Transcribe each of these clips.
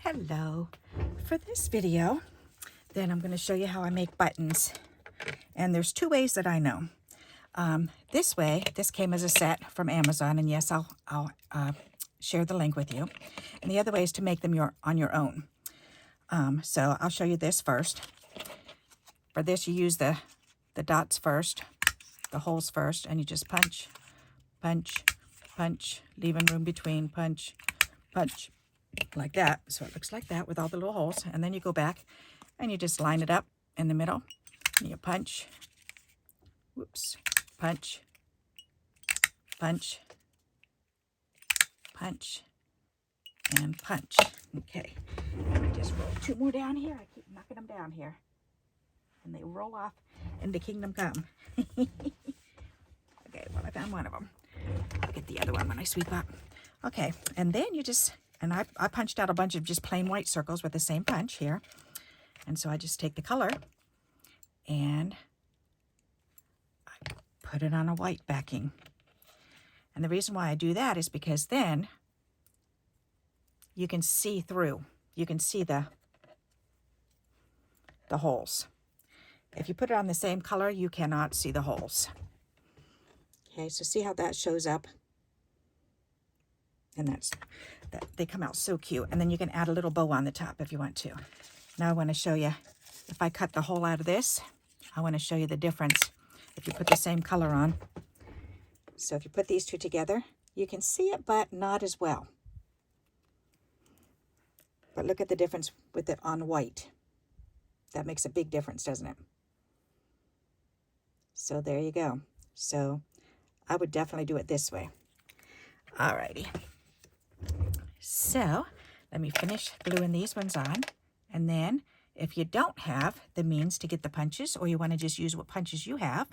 Hello. For this video, then I'm going to show you how I make buttons. And there's two ways that I know. This way, this came as a set from Amazon, and yes, I'll share the link with you. And the other way is to make them on your own. So I'll show you this first. For this, you use the dots first, the holes first, and you just punch, punch, punch, leaving room between, punch, punch, like that. So it looks like that with all the little holes. And then you go back and you just line it up in the middle. And you punch, whoops, punch, punch, punch, and punch. Okay, let me just roll two more down here. I keep knocking them down here. And they roll off into Kingdom Come. Okay, well, I found one of them. I'll get the other one when I sweep up. Okay, and then you just, and I punched out a bunch of just plain white circles with the same punch here. And so I just take the color and I put it on a white backing. And the reason why I do that is because then you can see through. You can see the holes. If you put it on the same color, you cannot see the holes. Okay, so see how that shows up? And they come out so cute. And then you can add a little bow on the top if you want to. Now I want to show you, if I cut the hole out of this, I want to show you the difference if you put the same color on. So if you put these two together, you can see it, but not as well. But look at the difference with it on white. That makes a big difference, doesn't it? So there you go. So I would definitely do it this way. Alrighty. So let me finish gluing these ones on. And then if you don't have the means to get the punches, or you want to just use what punches you have,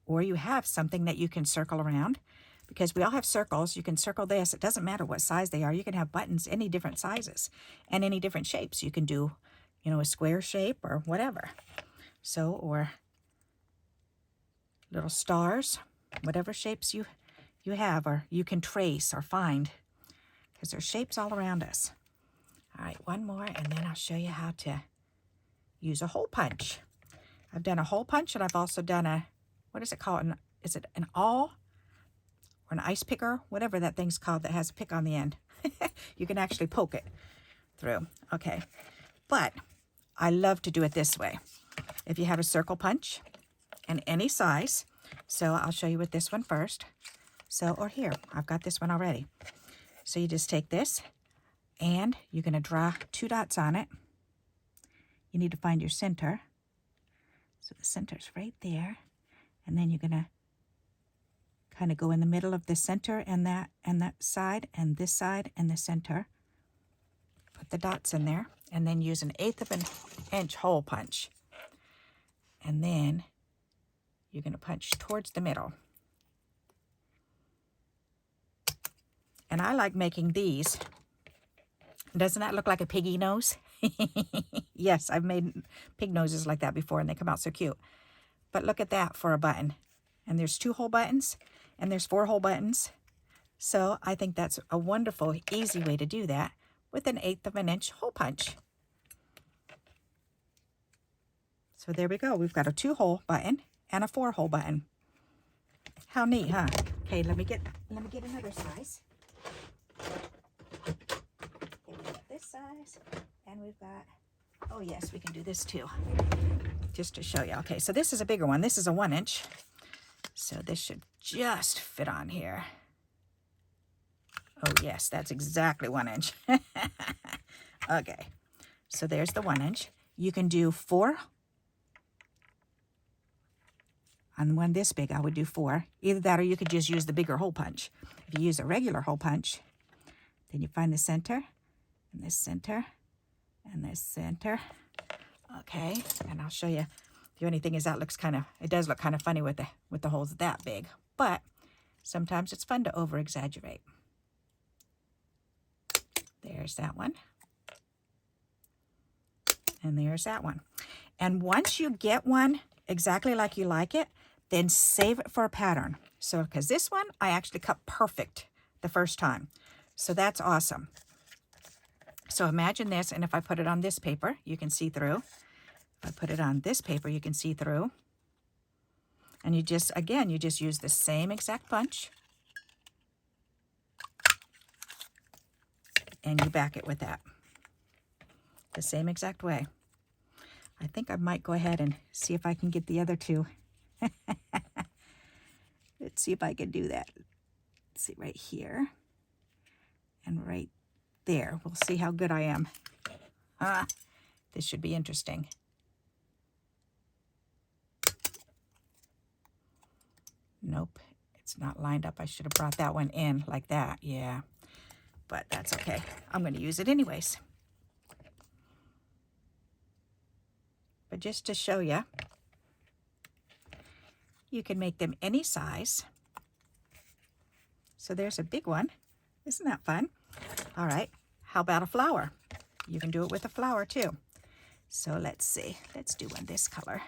or you have something that you can circle around, because we all have circles. You can circle this. It doesn't matter what size they are. You can have buttons any different sizes and any different shapes. You can do, you know, a square shape or whatever. So, or little stars, whatever shapes you have, or you can trace or find, because there's shapes all around us. All right, one more, and then I'll show you how to use a hole punch. I've done a hole punch, and I've also done a, what is it called? Is it an awl or an ice picker? Whatever that thing's called that has a pick on the end. You can actually poke it through. Okay, but I love to do it this way. If you have a circle punch and any size, so I'll show you with this one first. So, or here, I've got this one already. So you just take this, and you're going to draw two dots on it. You need to find your center. So the center's right there. And then you're going to kind of go in the middle of the center and that side and this side and the center. Put the dots in there, and then use 1/8 of an inch hole punch. And then you're going to punch towards the middle. And I like making these. Doesn't that look like a piggy nose? Yes, I've made pig noses like that before, and they come out so cute. But look at that for a button. And there's 2 hole buttons, and there's 4 hole buttons. So I think that's a wonderful, easy way to do that with 1/8 of an inch hole punch. So there we go. We've got a 2 hole button and a 4 hole button. How neat, huh? Okay, let me get another size. Okay, we've got this size, and we've got, oh yes, we can do this too, just to show you. Okay, so this is a bigger one. This is a 1 inch. So this should just fit on here. Oh yes, that's exactly 1 inch. Okay, so there's the 1 inch. You can do 4. On one this big, I would do 4. Either that, or you could just use the bigger hole punch. If you use a regular hole punch, then you find the center, and this center, and this center. Okay, and I'll show you. The only thing is that looks kind of, it does look kind of funny with the holes that big, but sometimes it's fun to over-exaggerate. There's that one. And there's that one. And once you get one exactly like you like it, then save it for a pattern. So, because this one, I actually cut perfect the first time. So that's awesome. So imagine this, and if I put it on this paper, you can see through. If I put it on this paper, you can see through. And you just, again, you just use the same exact punch. And you back it with that. The same exact way. I think I might go ahead and see if I can get the other two. Let's see if I can do that. Let's see, right here. And right there. We'll see how good I am. This should be interesting. Nope, it's not lined up. I should have brought that one in like that. Yeah, but that's okay. I'm going to use it anyways. But just to show you, you can make them any size. So there's a big one. Isn't that fun? All right, how about a flower? You can do it with a flower too. So let's see. Let's do one this color.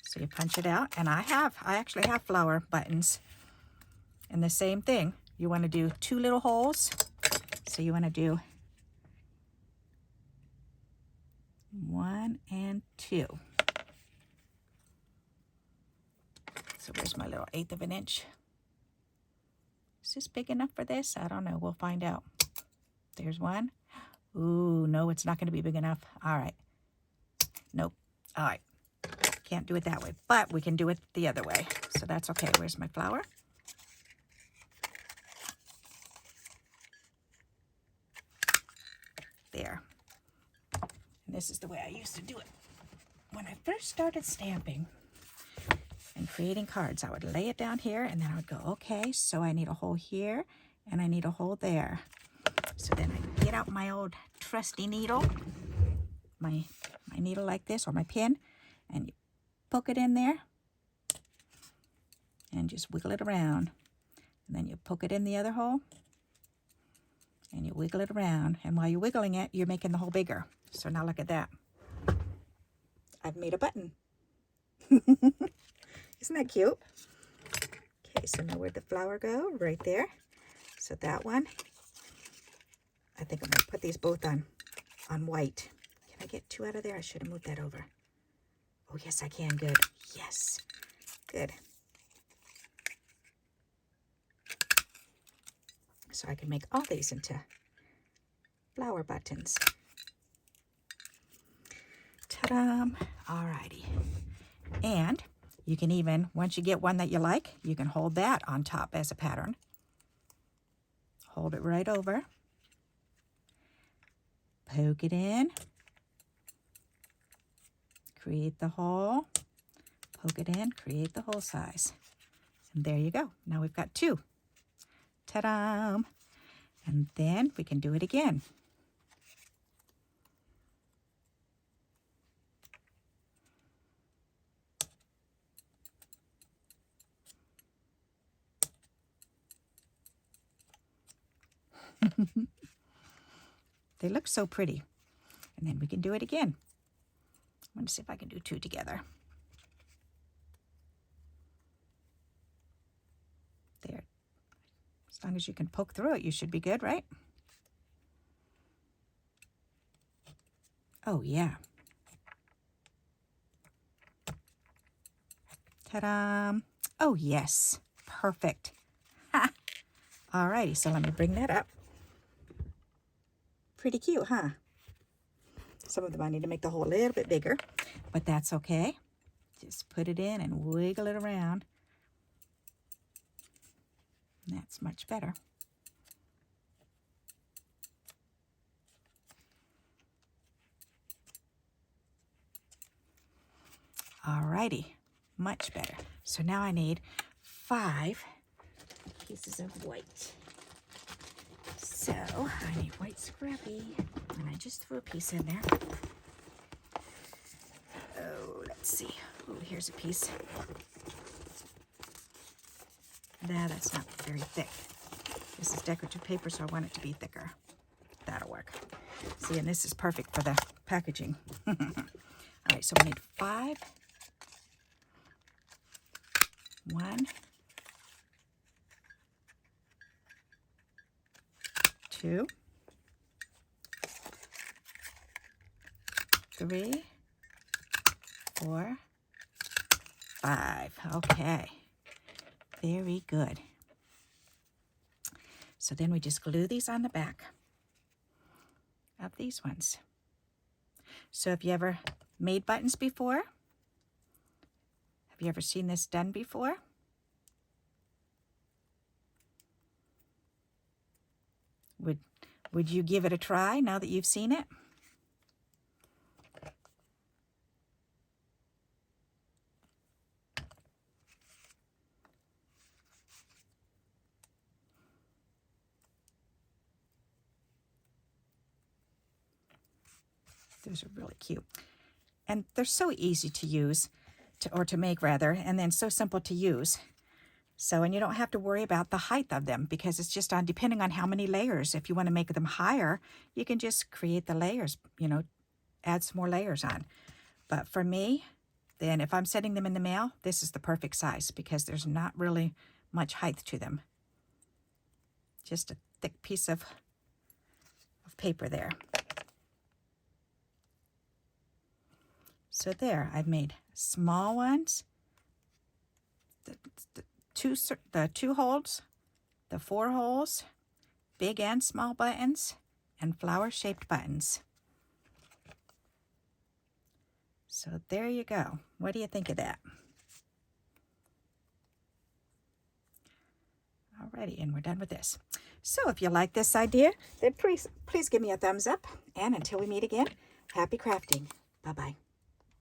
So you punch it out, and I actually have flower buttons. And the same thing, you want to do 2 little holes. So you want to do 1 and 2. So where's my little 1/8 of an inch? Is this big enough for this? I don't know. We'll find out. There's one. Ooh, no, it's not going to be big enough. All right. Nope. All right. Can't do it that way, but we can do it the other way. So that's okay. Where's my flower? There. And this is the way I used to do it. When I first started stamping and creating cards, I would lay it down here, and then I would go, okay, so I need a hole here, and I need a hole there. So then I get out my old trusty needle, my needle like this, or my pin, and you poke it in there, and just wiggle it around. And then you poke it in the other hole, and you wiggle it around. And while you're wiggling it, you're making the hole bigger. So now look at that. I've made a button. Isn't that cute? Okay, so now where'd the flower go? Right there. So that one, I think I'm going to put these both on white. Can I get 2 out of there? I should have moved that over. Oh, yes, I can. Good. Yes. Good. So I can make all these into flower buttons. Ta-da! All righty. And you can even, once you get one that you like, you can hold that on top as a pattern. Hold it right over. Poke it in. Create the hole. Poke it in, create the hole size. And there you go. Now we've got 2. Ta-da! And then we can do it again. They look so pretty. And then we can do it again. I'm going to see if I can do 2 together. There. As long as you can poke through it, you should be good, right? Oh, yeah. Ta-da! Oh, yes. Perfect. Ha! All righty, so let me bring that up. Pretty cute, huh? Some of them I need to make the hole a little bit bigger, but that's okay. Just put it in and wiggle it around. And that's much better. Alrighty, much better. So now I need 5 pieces of white. So I need white scrappy, and I just threw a piece in there. Oh, let's see. Oh, here's a piece. Nah, that's not very thick. This is decorative paper, so I want it to be thicker. That'll work. See, and this is perfect for the packaging. All right, so we need 5. 1. 2, 3, 4, 5. Okay, very good. So then we just glue these on the back of these ones. So have you ever made buttons before? Have you ever seen this done before? Would you give it a try now that you've seen it? Those are really cute. And they're so easy to use, or to make rather, and then so simple to use. So, and you don't have to worry about the height of them because it's just on, depending on how many layers. If you want to make them higher, you can just create the layers, you know, add some more layers on. But for me, then if I'm sending them in the mail, this is the perfect size because there's not really much height to them. Just a thick piece of paper there. So there, I've made small ones, the 2 holes, the 4 holes, big and small buttons, and flower-shaped buttons. So there you go. What do you think of that? Alrighty, and we're done with this. So if you like this idea, then please give me a thumbs up. And until we meet again, happy crafting. Bye-bye.